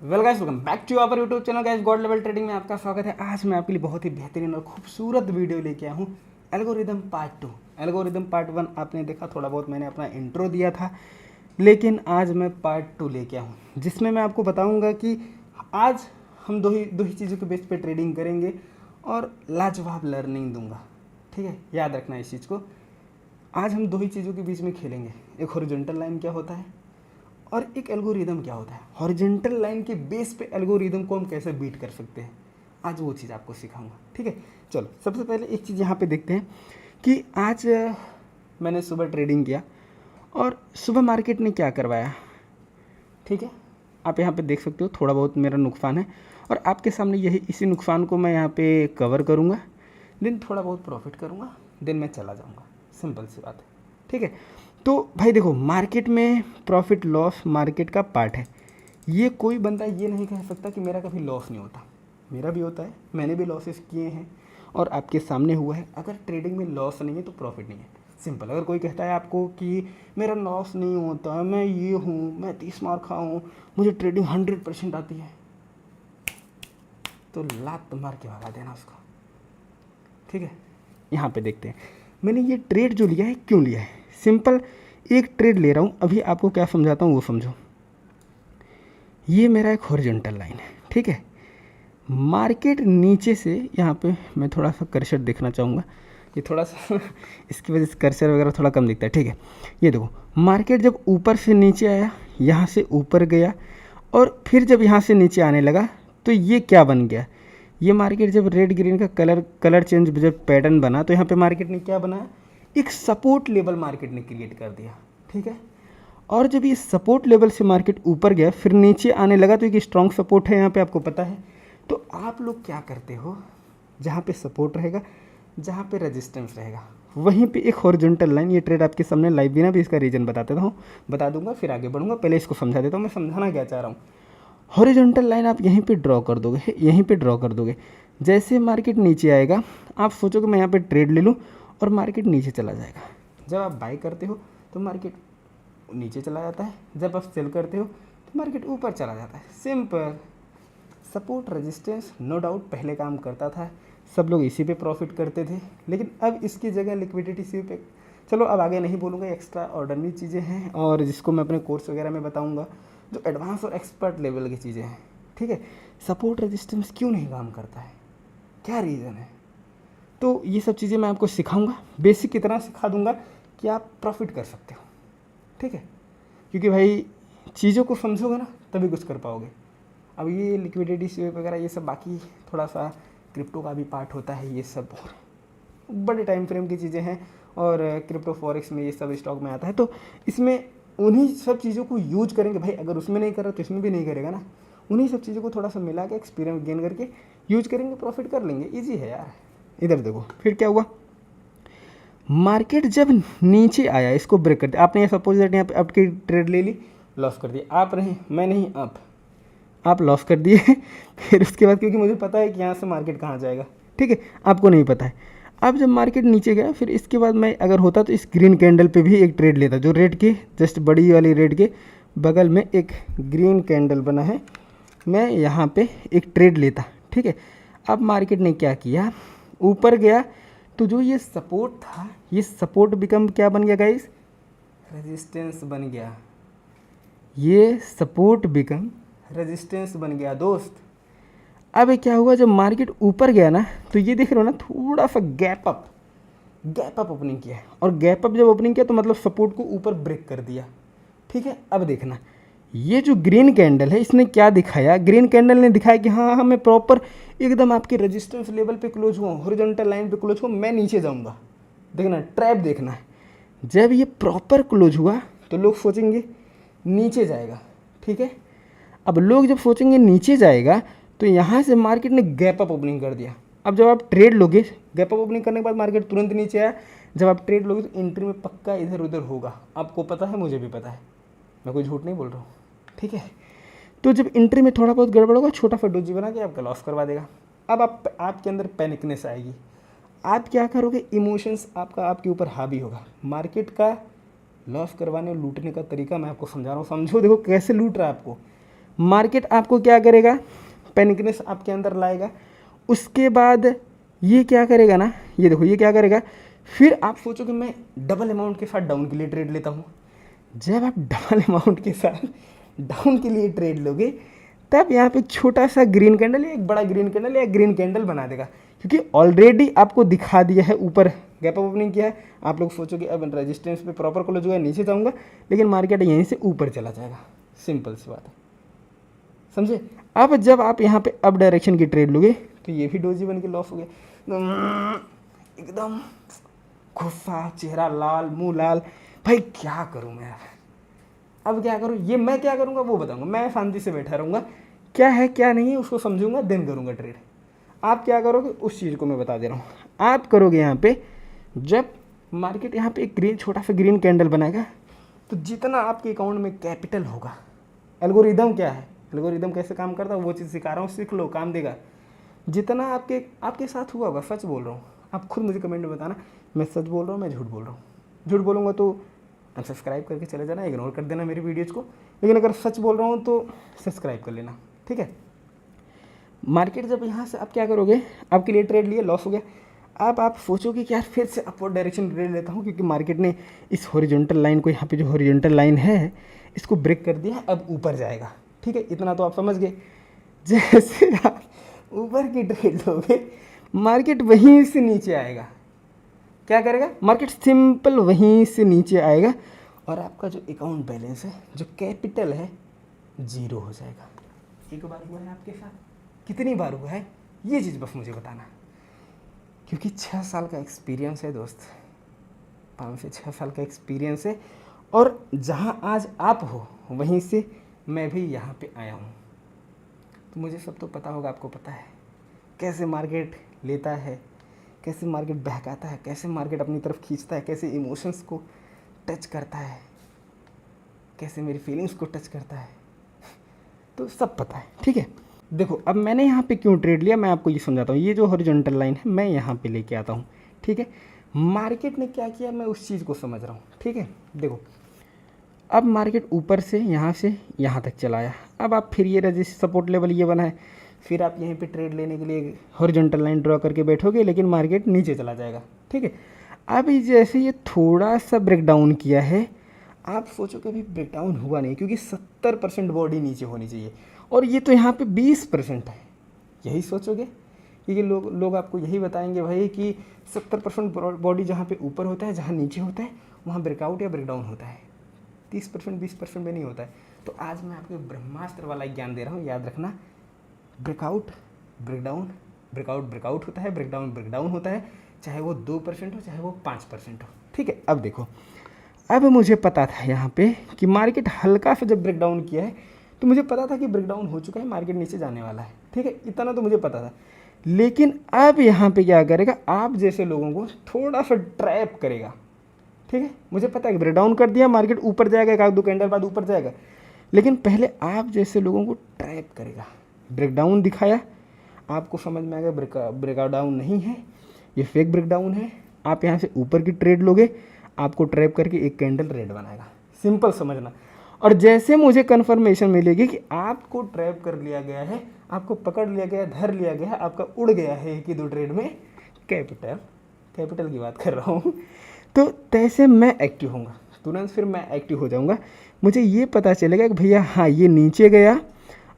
Well guys, welcome back to our YouTube channel guys. God level trading में आपका स्वागत है। आज मैं आपके लिए बहुत ही बेहतरीन और खूबसूरत वीडियो लेके आया हूँ। Algorithm part 2। एल्गोरिदम पार्ट 1 आपने देखा, थोड़ा बहुत मैंने अपना इंट्रो दिया था, लेकिन आज मैं पार्ट 2 लेके आया हूँ, जिसमें मैं आपको बताऊँगा कि आज हम दो ही चीज़ों के बेस पे ट्रेडिंग करेंगे और लाजवाब लर्निंग दूंगा। ठीक है, याद रखना इस चीज़ को। आज हम दो ही चीज़ों के बीच में खेलेंगे, एक हॉरिजॉन्टल लाइन क्या होता है और एक एल्गोरिदम क्या होता है। हॉरिजॉन्टल लाइन के बेस पे एल्गोरिदम को हम कैसे बीट कर सकते हैं, आज वो चीज़ आपको सिखाऊंगा। ठीक है, चलो सबसे पहले एक चीज़ यहाँ पे देखते हैं कि आज मैंने सुबह ट्रेडिंग किया और सुबह मार्केट ने क्या करवाया। ठीक है, आप यहाँ पे देख सकते हो थोड़ा बहुत मेरा नुकसान है और आपके सामने यही इसी नुकसान को मैं यहाँ पे कवर करूँगा, देन थोड़ा बहुत प्रॉफिट करूँगा, देन मैं चला जाऊँगा। सिंपल सी बात है। ठीक है, तो भाई देखो, मार्केट में प्रॉफिट लॉस मार्केट का पार्ट है। ये कोई बंदा ये नहीं कह सकता कि मेरा कभी लॉस नहीं होता। मेरा भी होता है, मैंने भी लॉसेस किए हैं और आपके सामने हुआ है। अगर ट्रेडिंग में लॉस नहीं है तो प्रॉफिट नहीं है। सिंपल। अगर कोई कहता है आपको कि मेरा लॉस नहीं होता, मैं ये हूँ, मैं 30 मार खाऊँ, मुझे ट्रेडिंग 100% आती है, तो लात मार के भगा देना उसको। ठीक है, यहाँ पे देखते हैं मैंने ये ट्रेड जो लिया है क्यों लिया है। सिंपल, एक ट्रेड ले रहा हूँ, अभी आपको क्या समझाता हूँ वो समझो। ये मेरा एक हॉरिजॉन्टल लाइन है। ठीक है, मार्केट नीचे से, यहाँ पे मैं थोड़ा सा कर्सर देखना चाहूँगा, ये थोड़ा सा इसकी वजह से कर्सर वगैरह थोड़ा कम दिखता है। ठीक है, ये देखो, मार्केट जब ऊपर से नीचे आया, यहाँ से ऊपर गया और फिर जब यहाँ से नीचे आने लगा तो ये क्या बन गया। ये मार्केट जब रेड ग्रीन का कलर चेंज जब पैटर्न बना तो यहाँ पे मार्केट ने क्या बनाया, एक सपोर्ट लेवल मार्केट ने क्रिएट कर दिया। ठीक है, और जब ये सपोर्ट लेवल से मार्केट ऊपर गया फिर नीचे आने लगा तो एक स्ट्रॉन्ग सपोर्ट है यहाँ पे, आपको पता है। तो आप लोग क्या करते हो, जहाँ पे सपोर्ट रहेगा, जहाँ पे रेजिस्टेंस रहेगा, वहीं पे एक हॉरिजॉन्टल लाइन। ये ट्रेड आपके सामने लाइव भी ना भी इसका रीजन बता दूंगा, फिर आगे बढ़ूंगा। पहले इसको समझा देता हूँ, मैं समझाना क्या चाह रहा हूँ। हॉरिजॉन्टल लाइन आप यहीं पे ड्रॉ कर दोगे, यहीं पे ड्रॉ कर दोगे। जैसे मार्केट नीचे आएगा आप सोचोगे मैं यहाँ पे ट्रेड ले लूँ और मार्केट नीचे चला जाएगा। जब आप बाई करते हो तो मार्केट नीचे चला जाता है, जब आप सेल करते हो तो मार्केट ऊपर चला जाता है। Simple. Support resistance no doubt पहले काम करता था, सब लोग इसी पे प्रॉफिट करते थे, लेकिन अब इसकी जगह लिक्विडिटी सी पे, चलो अब आगे नहीं बोलूँगा, एक्स्ट्रा ऑर्डनरी चीज़ें हैं और जिसको मैं अपने कोर्स वगैरह में बताऊँगा, जो एडवांस और एक्सपर्ट लेवल की चीज़ें हैं। ठीक है, सपोर्ट रेजिस्टेंस क्यों नहीं काम करता है, क्या रीज़न है, तो ये सब चीज़ें मैं आपको सिखाऊंगा। बेसिक इतना सिखा दूंगा कि आप प्रॉफिट कर सकते हो। ठीक है, क्योंकि भाई चीज़ों को समझोगे ना तभी कुछ कर पाओगे। अब ये लिक्विडिटी स्वीप वगैरह ये सब बाकी थोड़ा सा क्रिप्टो का भी पार्ट होता है, ये सब बड़े टाइम फ्रेम की चीज़ें हैं और क्रिप्टो फॉरेक्स में ये सब स्टॉक में आता है, तो इसमें उन्हीं सब चीज़ों को यूज करेंगे। भाई अगर उसमें नहीं कर रहा तो इसमें भी नहीं करेगा ना, उन्हीं सब चीज़ों को थोड़ा सा मिला के एक्सपीरियंस गेन करके यूज करेंगे, प्रॉफिट कर लेंगे। ईजी है यार। इधर देखो फिर क्या हुआ, मार्केट जब नीचे आया इसको ब्रेक कर दिया आपने, सपोज दैट यहाँ पे आपकी ट्रेड ले ली, लॉस कर दिया। आप नहीं, मैं नहीं, आप लॉस कर दिए फिर उसके बाद क्योंकि मुझे पता है कि यहाँ से मार्केट कहाँ जाएगा, ठीक है, आपको नहीं पता है। अब जब मार्केट नीचे गया फिर इसके बाद मैं अगर होता तो इस ग्रीन कैंडल पे भी एक ट्रेड लेता, जो रेड के जस्ट बड़ी वाली रेड के बगल में एक ग्रीन कैंडल बना है, मैं यहाँ पे एक ट्रेड लेता। ठीक है, अब मार्केट ने क्या किया, ऊपर गया तो जो ये सपोर्ट था, ये सपोर्ट बिकम क्या बन गया गाइस, रेजिस्टेंस बन गया। ये सपोर्ट बिकम रेजिस्टेंस बन गया दोस्त। अब क्या हुआ, जब मार्केट ऊपर गया ना तो ये देख रहे हो ना, थोड़ा सा गैप अप ओपनिंग किया है, और गैप अप जब ओपनिंग किया तो मतलब सपोर्ट को ऊपर ब्रेक कर दिया। ठीक है, अब देखना ये जो ग्रीन कैंडल है इसने क्या दिखाया, ग्रीन कैंडल ने दिखाया कि हाँ हाँ मैं प्रॉपर एकदम आपके रेजिस्टेंस लेवल पे क्लोज हुआ, हॉरिजॉन्टल लाइन पे क्लोज हुआ, मैं नीचे जाऊंगा। देखना ट्रैप देखना है, जब ये प्रॉपर क्लोज हुआ तो लोग सोचेंगे नीचे जाएगा। ठीक है, अब लोग जब सोचेंगे नीचे जाएगा तो यहाँ से मार्केट ने गैप अप ओपनिंग कर दिया। अब जब आप ट्रेड लोगे, गैप अप ओपनिंग करने के बाद मार्केट तुरंत नीचे आया, जब आप ट्रेड लोगे तो एंट्री में पक्का इधर उधर होगा, आपको पता है, मुझे भी पता है, मैं कोई झूठ नहीं बोल रहा हूँ। ठीक है, तो जब एंट्री में थोड़ा बहुत गड़बड़ होगा, छोटा फटोजी बना के आपका लॉस करवा देगा। अब आपके अंदर पैनिकनेस आएगी, आप क्या करोगे, इमोशंस आपके ऊपर हावी होगा। मार्केट का लॉस करवाने और लूटने का तरीका मैं आपको समझा रहा हूँ, समझो, देखो कैसे लूट रहा है आपको। मार्केट आपको क्या करेगा, पैनिकनेस आपके अंदर लाएगा। उसके बाद ये क्या करेगा ना, ये देखो ये क्या करेगा, फिर आप सोचो कि मैं डबल अमाउंट के साथ डाउन के लिए ट्रेड लेता हूँ। जब आप डबल अमाउंट के साथ डाउन के लिए ट्रेड लोगे तब यहाँ पे छोटा सा ग्रीन कैंडल या एक बड़ा ग्रीन कैंडल या ग्रीन कैंडल बना देगा, क्योंकि ऑलरेडी आपको दिखा दिया है, ऊपर गैप अप ओपनिंग किया है। आप लोग सोचोगे अब रेजिस्टेंस पे प्रॉपर क्लोज हुआ है, नीचे जाऊँगा, लेकिन मार्केट यहीं से ऊपर चला जाएगा। सिंपल सी बात है, समझे। अब जब आप यहाँ पे अप डायरेक्शन की ट्रेड लोगे तो ये भी डोजी बन के लॉस हो गया, एकदम गुस्सा, चेहरा लाल, मुंह लाल, भाई क्या करूँ मैं, अब क्या करूँ, ये मैं क्या करूँगा वो बताऊँगा। मैं शांति से बैठा रहूँगा, क्या है क्या नहीं है उसको समझूंगा, देन करूँगा ट्रेड। आप क्या करोगे उस चीज़ को मैं बता दे रहा हूँ। आप करोगे यहाँ पे, जब मार्केट यहाँ पे एक ग्रीन छोटा सा ग्रीन कैंडल बनाएगा तो जितना आपके अकाउंट में कैपिटल होगा, एल्गोरिदम क्या है, एल्गोरिदम कैसे काम करता है वो चीज़ सिखा रहा हूँ, सीख लो, काम देगा। जितना आपके साथ हुआ होगा, सच बोल रहा हूँ, आप खुद मुझे कमेंट में बताना मैं सच बोल रहा हूँ, मैं झूठ बोल रहा हूँ। झूठ बोलूँगा तो अनसब्सक्राइब करके चले जाना, इग्नोर कर देना मेरी वीडियोज़ को, लेकिन अगर सच बोल रहा हूँ तो सब्सक्राइब कर लेना, ठीक है। मार्केट जब यहाँ से आप क्या करोगे, आपके लिए ट्रेड लिए, लॉस हो गया। अब आप सोचोगे कि यार फिर से अपवर्ड डायरेक्शन ट्रेड लेता हूँ, क्योंकि मार्केट ने इस हॉरिजॉन्टल लाइन को, यहाँ पे जो हॉरिजॉन्टल लाइन है इसको ब्रेक कर दिया, अब ऊपर जाएगा, ठीक है। इतना तो आप समझ गए। जैसे आप ऊपर की ट्रेड लोगे मार्केट वहीं से नीचे आएगा, क्या करेगा, मार्केट सिंपल वहीं से नीचे आएगा और आपका जो अकाउंट बैलेंस है, जो कैपिटल है, जीरो हो जाएगा। एक बार हुआ है आपके साथ, कितनी बार हुआ है ये चीज़ बस मुझे बताना, क्योंकि 6 साल का एक्सपीरियंस है दोस्त, 5 से 6 साल का एक्सपीरियंस है। और जहाँ आज आप हो वहीं से मैं भी यहाँ पे आया हूँ, तो मुझे सब तो पता होगा, आपको पता है कैसे मार्केट लेता है, कैसे मार्केट बहकाता है, कैसे मार्केट अपनी तरफ खींचता है, कैसे इमोशंस को टच करता है, कैसे मेरी फीलिंग्स को टच करता है, तो सब पता है, ठीक है। देखो अब मैंने यहाँ पे क्यों ट्रेड लिया, मैं आपको ये समझाता हूँ। ये जो हॉरिजॉन्टल लाइन है मैं यहाँ पे लेके आता हूँ, ठीक है। मार्केट ने क्या किया मैं उस चीज़ को समझ रहा हूँ, ठीक है। देखो अब मार्केट ऊपर से यहाँ तक चला आया, अब आप फिर ये रजिस्ट सपोर्ट लेवल ये बना है, फिर आप यहीं पे ट्रेड लेने के लिए हॉरिजॉन्टल लाइन ड्रॉ करके बैठोगे, लेकिन मार्केट नीचे चला जाएगा, ठीक है। अब जैसे ये थोड़ा सा ब्रेकडाउन किया है, आप सोचो कि अभी ब्रेकडाउन हुआ नहीं, क्योंकि 70% बॉडी नीचे होनी चाहिए और ये तो यहाँ पे 20% है। यही सोचोगे, क्योंकि लोग आपको यही बताएंगे भाई कि 70% बॉडी जहाँ पे ऊपर होता है, जहाँ नीचे होता है, वहाँ ब्रेकआउट या ब्रेकडाउन होता है, 30% 20% में नहीं होता है। तो आज मैं आपको ब्रह्मास्त्र वाला ज्ञान दे रहा हूँ, याद रखना। ब्रेकआउट ब्रेकडाउन, ब्रेकआउट ब्रेकआउट होता है, ब्रेकडाउन ब्रेकडाउन होता है, चाहे वो 2% हो चाहे वो 5% हो, ठीक है। अब देखो, अब मुझे पता था यहाँ पे कि मार्केट हल्का सा जब ब्रेकडाउन किया है तो मुझे पता था कि ब्रेकडाउन हो चुका है, मार्केट नीचे जाने वाला है, ठीक है, इतना तो मुझे पता था। लेकिन अब यहाँ पे क्या करेगा, आप जैसे लोगों को थोड़ा सा ट्रैप करेगा, ठीक है। मुझे पता है कि ब्रेकडाउन कर दिया, मार्केट ऊपर जाएगा, एक आध दो कैंडल बाद ऊपर जाएगा, लेकिन पहले आप जैसे लोगों को ट्रैप करेगा। ब्रेकडाउन दिखाया, आपको समझ में आ गया ब्रेकडाउन नहीं है, ये फेक ब्रेकडाउन है, आप यहाँ से ऊपर की ट्रेड लोगे, आपको ट्रैप करके एक कैंडल रेड बनाएगा, सिंपल समझना। और जैसे मुझे कन्फर्मेशन मिलेगी कि आपको ट्रैप कर लिया गया है, आपको पकड़ लिया गया, धर लिया गया है, आपका उड़ गया है एक ही दो ट्रेड में कैपिटल की बात कर रहा हूँ, तो तैसे मैं एक्टिव होऊंगा तुरंत, फिर मैं एक्टिव हो जाऊंगा। मुझे ये पता चलेगा कि भैया हाँ ये नीचे गया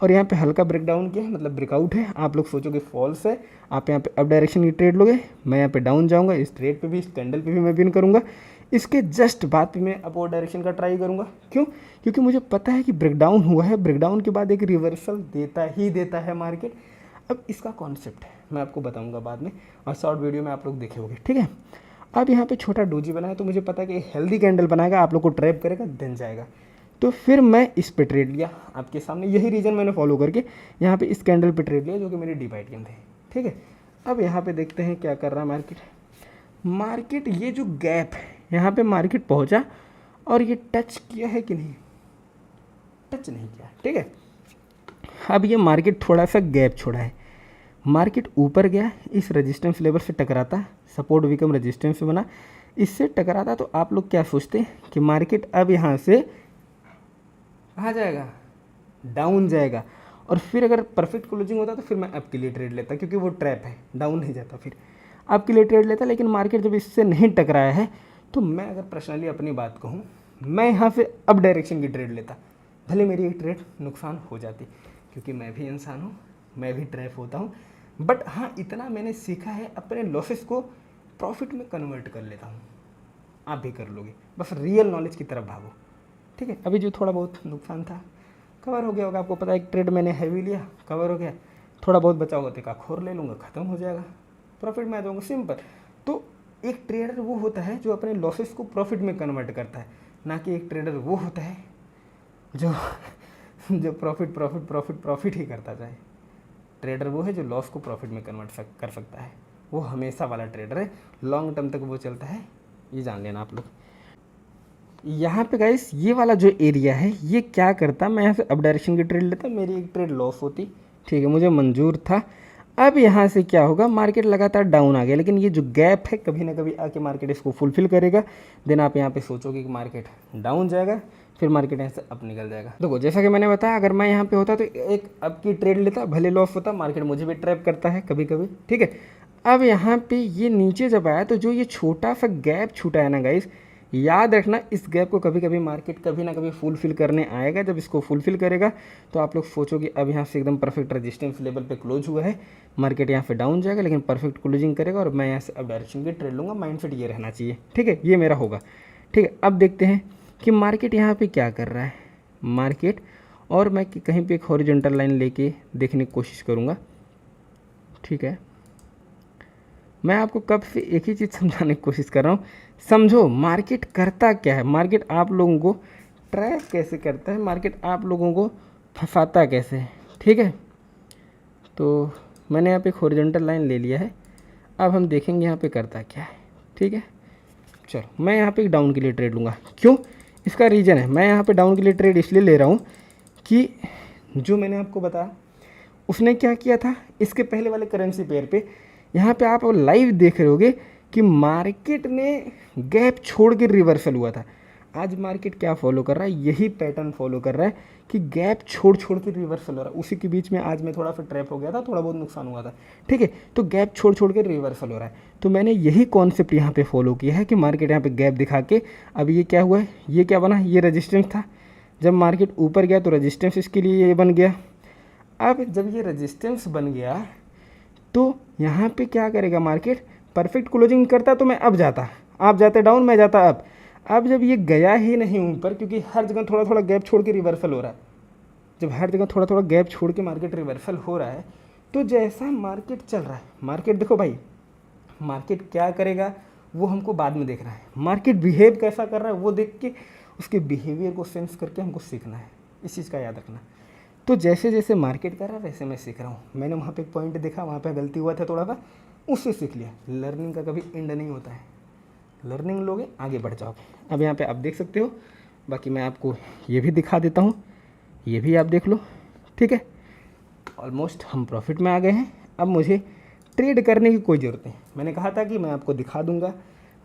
और यहाँ पे हल्का ब्रेकडाउन किया, मतलब ब्रेकआउट है। आप लोग सोचोगे फॉल्स है, आप यहाँ पे अप डायरेक्शन की ट्रेड लोगे, मैं यहाँ पे डाउन जाऊँगा, इस ट्रेड पे भी, इस कैंडल पे भी मैं विन करूँगा, इसके जस्ट बाद पे मैं अपवर्ड डायरेक्शन का ट्राई करूँगा। क्यों? क्योंकि मुझे पता है कि ब्रेकडाउन हुआ है, ब्रेकडाउन के बाद एक रिवर्सल देता है मार्केट। अब इसका कॉन्सेप्ट है मैं आपको बताऊँगा बाद में, और शॉर्ट वीडियो में आप लोग देखे, ठीक है। अब यहाँ पे छोटा डोजी बनाया तो मुझे पता है कि हेल्दी कैंडल बनाएगा, आप लोग को ट्रैप करेगा, देन जाएगा, तो फिर मैं इस पे ट्रेड लिया आपके सामने। यही रीज़न मैंने फॉलो करके यहाँ पे इस कैंडल पे ट्रेड लिया, जो कि मेरी डिवाइड गेम थे, ठीक है। अब यहाँ पे देखते हैं क्या कर रहा है मार्केट। ये जो गैप है यहाँ पे मार्केट पहुँचा और ये टच किया है कि नहीं, टच नहीं किया, ठीक है। अब ये मार्केट थोड़ा सा गैप छोड़ा है, मार्केट ऊपर गया, इस रेजिस्टेंस लेवल से टकराता, सपोर्ट बिकम रेजिस्टेंस बना, इससे टकराता, तो आप लोग क्या सोचते हैं कि मार्केट अब यहाँ से कहाँ जाएगा, डाउन जाएगा, और फिर अगर परफेक्ट क्लोजिंग होता तो फिर मैं अप के लिए ट्रेड लेता, क्योंकि वो ट्रैप है, डाउन नहीं जाता, फिर अप के लिए ट्रेड लेता। लेकिन मार्केट जब इससे नहीं टकराया है तो मैं अगर पर्सनली अपनी बात कहूँ, मैं यहाँ से अप डायरेक्शन की ट्रेड लेता, भले मेरी एक ट्रेड नुकसान हो जाती, क्योंकि मैं भी इंसान हूँ, मैं भी ट्रैप होता हूँ। बट हाँ, इतना मैंने सीखा है, अपने लॉसेस को प्रॉफिट में कन्वर्ट कर लेता हूँ। आप भी कर लोगे, बस रियल नॉलेज की तरफ भागो, ठीक है। अभी जो थोड़ा बहुत नुकसान था कवर हो गया होगा, आपको पता है, एक ट्रेड मैंने हैवी लिया, कवर हो गया, थोड़ा बहुत बचा होगा तो एक आख और ले लूँगा, ख़त्म हो जाएगा, प्रॉफिट में आ जाऊँगा, सिंपल। तो एक ट्रेडर वो होता है जो अपने लॉसेस को प्रॉफिट में कन्वर्ट करता है, ना कि एक ट्रेडर वो होता है जो जो प्रॉफिट प्रॉफिट प्रॉफिट प्रॉफिट ही करता जाए। ट्रेडर वो है जो लॉस को प्रॉफिट में कन्वर्ट कर सकता है, वो हमेशा वाला ट्रेडर है, लॉन्ग टर्म तक वो चलता है, ये जान लेना आप लोग। यहाँ पे गाइस ये वाला जो एरिया है ये क्या करता, मैं यहाँ से अप डायरेक्शन की ट्रेड लेता, मेरी एक ट्रेड लॉस होती, ठीक है, मुझे मंजूर था। अब यहाँ से क्या होगा, मार्केट लगातार डाउन आ गया, लेकिन ये जो गैप है कभी ना कभी आके मार्केट इसको फुलफिल करेगा। देन आप यहाँ पे सोचोगे कि मार्केट डाउन जाएगा, फिर मार्केट यहाँ से अप निकल जाएगा। देखो जैसा कि मैंने बताया, अगर मैं यहाँ पे होता तो एक अप की ट्रेड लेता, भले लॉस होता, मार्केट मुझे भी ट्रैप करता है कभी कभी, ठीक है। अब यहाँ पे ये नीचे जब आया तो जो ये छोटा सा गैप छूटा है ना गाइस, याद रखना, इस गैप को कभी कभी मार्केट कभी ना कभी फुलफिल करने आएगा। जब इसको फुलफिल करेगा तो आप लोग सोचोगे अब यहाँ से एकदम परफेक्ट रेजिस्टेंस लेवल पे क्लोज हुआ है, मार्केट यहाँ पे डाउन जाएगा, लेकिन परफेक्ट क्लोजिंग करेगा और मैं यहाँ से अब डायरेक्शन की ट्रेड लूँगा। माइंडसेट ये रहना चाहिए, ठीक है, ये मेरा होगा, ठीक है। अब देखते हैं कि मार्केट यहाँ पर क्या कर रहा है मार्केट, और मैं कहीं पर एक हॉरिजॉन्टल लाइन लेके देखने की कोशिश करूँगा, ठीक है। मैं आपको कब से एक ही चीज़ समझाने की कोशिश कर रहा हूँ, समझो मार्केट करता क्या है, मार्केट आप लोगों को ट्रैप कैसे करता है, मार्केट आप लोगों को फंसाता कैसे है, ठीक है। तो मैंने यहाँ पे एक हॉरिजॉन्टल लाइन ले लिया है, अब हम देखेंगे यहाँ पे करता क्या है, ठीक है। चलो मैं यहाँ पे एक डाउन के लिए ट्रेड लूँगा, क्यों, इसका रीज़न है, मैं यहाँ पे डाउन के लिए ट्रेड इसलिए ले रहा हूँ कि जो मैंने आपको बताया उसने क्या किया था, इसके पहले वाले करेंसी पेयर पे यहाँ पे आप लाइव देख रहे होगे कि मार्केट ने गैप छोड़ के रिवर्सल हुआ था। आज मार्केट क्या फॉलो कर रहा है, यही पैटर्न फॉलो कर रहा है कि गैप छोड़ के रिवर्सल हो रहा है। उसी के बीच में आज मैं थोड़ा सा ट्रैप हो गया था, थोड़ा बहुत नुकसान हुआ था, ठीक है। तो गैप छोड़ के रिवर्सल हो रहा है, तो मैंने यही कॉन्सेप्ट यहाँ पे फॉलो किया है कि मार्केट यहाँ पे गैप दिखा के, अब ये क्या हुआ है, ये क्या बना, ये रजिस्टेंस था, जब मार्केट ऊपर गया तो रजिस्टेंस इसके लिए ये बन गया। अब जब ये रजिस्टेंस बन गया तो यहाँ पे क्या करेगा मार्केट, परफेक्ट क्लोजिंग करता तो मैं अब जाता, आप जाते डाउन, मैं जाता अप। अब जब ये गया ही नहीं ऊपर, क्योंकि हर जगह थोड़ा थोड़ा गैप छोड़ के रिवर्सल हो रहा है, जब हर जगह थोड़ा थोड़ा गैप छोड़ के मार्केट रिवर्सल हो रहा है, तो जैसा मार्केट चल रहा है, मार्केट देखो भाई, मार्केट क्या करेगा वो हमको बाद में देखना है, मार्केट बिहेव कैसा कर रहा है वो देख के उसके बिहेवियर को सेंस करके हमको सीखना है, इस चीज़ का याद रखना। तो जैसे जैसे मार्केट कर रहा है वैसे मैं सीख रहा हूँ। मैंने वहाँ पे एक पॉइंट देखा, वहाँ पे गलती हुआ था थोड़ा सा, उससे सीख लिया। लर्निंग का कभी एंड नहीं होता है, लर्निंग लोगे आगे बढ़ जाओगे। अब यहाँ पे आप देख सकते हो, बाकी मैं आपको ये भी दिखा देता हूँ, ये भी आप देख लो, ठीक है। ऑलमोस्ट हम प्रॉफिट में आ गए हैं, अब मुझे ट्रेड करने की कोई ज़रूरत नहीं। मैंने कहा था कि मैं आपको दिखा दूँगा,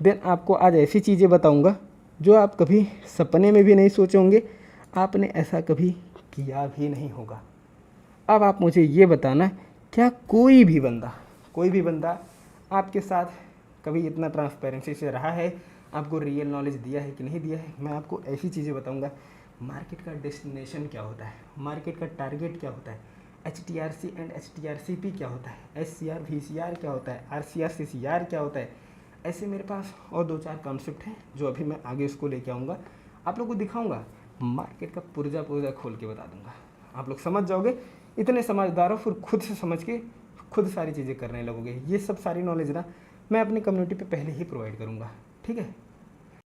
देन आपको आज ऐसी चीज़ें बताऊँगा जो आप कभी सपने में भी नहीं सोचे होंगे, आपने ऐसा कभी किया भी नहीं होगा। अब आप मुझे ये बताना, क्या कोई भी बंदा आपके साथ कभी इतना ट्रांसपेरेंसी से रहा है, आपको रियल नॉलेज दिया है कि नहीं दिया है। मैं आपको ऐसी चीज़ें बताऊंगा, मार्केट का डेस्टिनेशन क्या होता है, मार्केट का टारगेट क्या होता है, HTRC एंड HTRCP क्या होता है, SCR VCR क्या होता है, RCR CCR क्या होता है। ऐसे मेरे पास और 2-4 कॉन्सेप्ट हैं जो अभी मैं आगे उसको लेके आऊँगा, आप लोग को दिखाऊँगा, मार्केट का पुर्जा खोल के बता दूंगा, आप लोग समझ जाओगे। इतने समझदार हो, फिर खुद से समझ के खुद सारी चीज़ें करने लगोगे। ये सब सारी नॉलेज ना मैं अपनी कम्युनिटी पे पहले ही प्रोवाइड करूँगा, ठीक है।